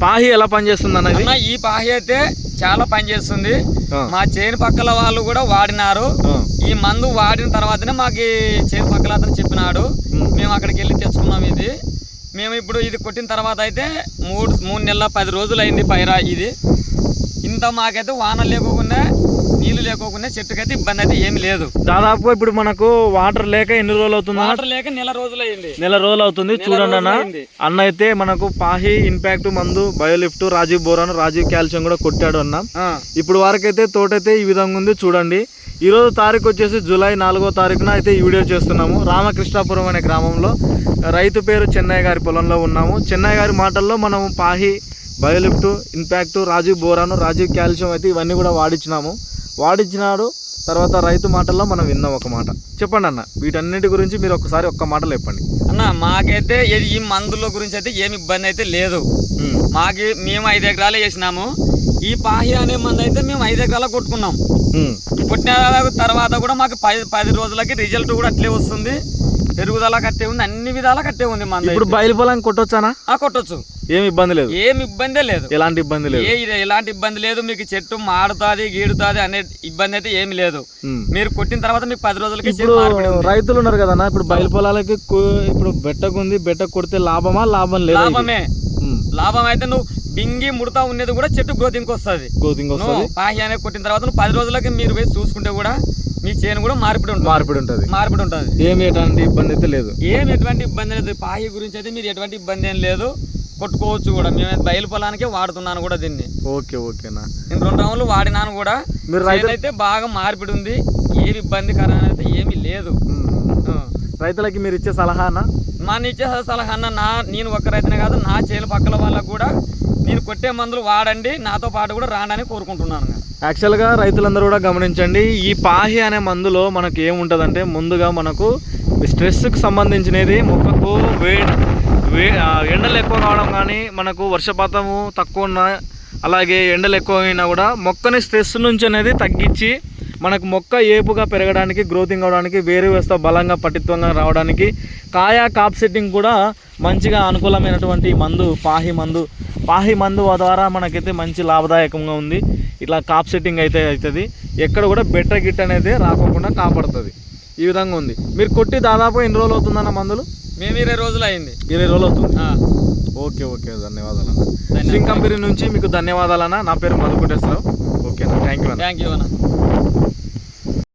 పాహి ఎలా పనిచేస్తుంది అన్నది? ఈ పాహి అయితే చాలా పనిచేస్తుంది. మా చేను పక్కల వాళ్ళు కూడా వాడినారు. ఈ మందు వాడిన తర్వాతనే మాకు చేను పక్కల అతను చెప్పినాడు. మేము అక్కడికి వెళ్ళి తెచ్చుకున్నాం. ఇది మేము ఇప్పుడు ఇది కొట్టిన తర్వాత అయితే 3 నెలల 10 రోజులు అయింది పైరా. ఇది ఇంత మాకైతే వాన లేకోకుండా నీళ్లు లేకోకుండా చెట్టుకైతే ఇబ్బంది అయితే ఏమి లేదు. దాదాపు ఇప్పుడు మనకు వాటర్ లేక ఎన్ని రోజులు అవుతుంది? వాటర్ లేక నెల రోజులు అయింది. నెల రోజులు అవుతుంది. చూడండి అన్న అయితే మనకు పాహి ఇంపాక్ట్ మందు, బయోలిఫ్ట్, రాజీవ్ బోరాన్, రాజీవ్ కాల్షియం కూడా కొట్టాడు అన్న. ఇప్పుడు వరకైతే తోటైతే ఈ విధంగా ఉంది చూడండి. ఈ రోజు తారీఖు వచ్చేసి జూలై 4వ తారీఖున అయితే ఈ వీడియో చేస్తున్నాము. రామకృష్ణాపురం అనే గ్రామంలో రైతు పేరు చెన్నయ్య గారి పొలంలో ఉన్నాము. చెన్నయ్య గారి మాటల్లో మనము పాహి, బయోలిఫ్ట్, ఇంపాక్ట్, రాజీవ్ బోరాను, రాజీవ్ కాల్షియం అయితే ఇవన్నీ కూడా వాడించినాడు. తర్వాత రైతు మాటల్లో మనం విన్నాం. ఒక మాట చెప్పండి అన్న, వీటన్నిటి గురించి మీరు ఒకసారి ఒక్క మాటలో చెప్పండి అన్న. మాకైతే ఈ మందుల గురించి అయితే ఏమి ఇబ్బంది అయితే లేదు. మేము 5 ఎకరాలు వేసినాము. ఈ పాహి అనే మందు అయితే మేము 5 ఎకరాలు కొట్టుకున్నాం. కొట్టిన తర్వాత కూడా మాకు 10 రోజులకి రిజల్ట్ కూడా అట్లే వస్తుంది. పెరుగుదల కట్టే ఉంది, అన్ని విధాలా కట్టే ఉంది మందు. ఇప్పుడు బయలు పొలానికి కొట్టొచ్చానా? కొట్టొచ్చు, ఏమి ఇబ్బంది లేదు. ఏమి ఇబ్బందే లేదు, ఎలాంటి ఇబ్బంది లేదు. ఎలాంటి ఇబ్బంది లేదు. మీకు చెట్టు మాడుతుంది, గీడుతుంది అనే ఇబ్బంది అయితే ఏమి లేదు. మీరు కొట్టిన తర్వాత మీకు 10 రోజులకి రైతులు ఉన్నారు కదా, ఇప్పుడు బయలు పొలాలకి ఇప్పుడు బెట్టకుంది, బెట్ట కొడితే లాభమా? లాభం లేదు. లాభం అయితే నువ్వు బింగి ముడతా ఉన్నది కూడా చెట్టు గ్రోతింగ్ వస్తుంది. పాహి అనే కొట్టిన తర్వాత నువ్వు 10 రోజులకి మీరు వేసి చూసుకుంటే కూడా మీ చేను కూడా మార్పిడి ఉంటుంది. ఏమి ఎటువంటి ఇబ్బంది అయితే లేదు. ఎటువంటి ఇబ్బంది లేదు. పాహి గురించి అయితే మీరు ఎటువంటి ఇబ్బంది ఏం లేదు, కొట్టుకోవచ్చు కూడా. మేము బయలు పొలానికే వాడుతున్నాను కూడా దీన్ని. ఓకేనా. నేను 2 రౌండ్లు వాడినాను కూడా. మీరు అయితే బాగా మార్పిడి ఉంది, ఏమి ఇబ్బందికరం అయితే ఏమీ లేదు. రైతులకి మీరు ఇచ్చే సలహానా? ఇచ్చే సలహా అన్న, నేను ఒక్క రైతునే కాదు, నా చేను పక్కల వాళ్ళకు కూడా నేను కొట్టే మందులు వాడండి, నాతో పాటు కూడా రాండి కోరుకుంటున్నాను. యాక్చువల్గా రైతులందరూ కూడా గమనించండి, ఈ పాహి అనే మందులో మనకు ఏముంటుందంటే ముందుగా మనకు స్ట్రెస్కి సంబంధించినది, మొక్కకు ఎండలు ఎక్కువ కావడం కానీ, మనకు వర్షపాతము తక్కువ ఉన్నా, అలాగే ఎండలు ఎక్కువ అయినా కూడా మొక్కని స్ట్రెస్ నుంచి అనేది తగ్గించి మనకు మొక్క ఏపుగా పెరగడానికి, గ్రోతింగ్ అవడానికి, వేరు వ్యవస్థ బలంగా పటిత్వంగా రావడానికి, కాప్ సెట్టింగ్ కూడా మంచిగా అనుకూలమైనటువంటి మందు పాహి మందు ద్వారా మనకైతే మంచి లాభదాయకంగా ఉంది. ఇట్లా కాప్ సెట్టింగ్ అయితే అవుతుంది. ఎక్కడ కూడా బెట్ట గిట్ అనేది రాకుండా కాపాడుతుంది. ఈ విధంగా ఉంది. మీరు కొట్టి దాదాపు ఎన్ని రోజులు అవుతుందన్న మందులు? మేము 20 రోజులు అయింది. 20 రోజులు అవుతుంది. ఓకే, ధన్యవాదాలు. సింగ్ కంపెనీ నుంచి మీకు ధన్యవాదాలన్నా. నా పేరు మధు కోటేశ్వరరావు. ఓకేనా, థ్యాంక్ యూ అన్న.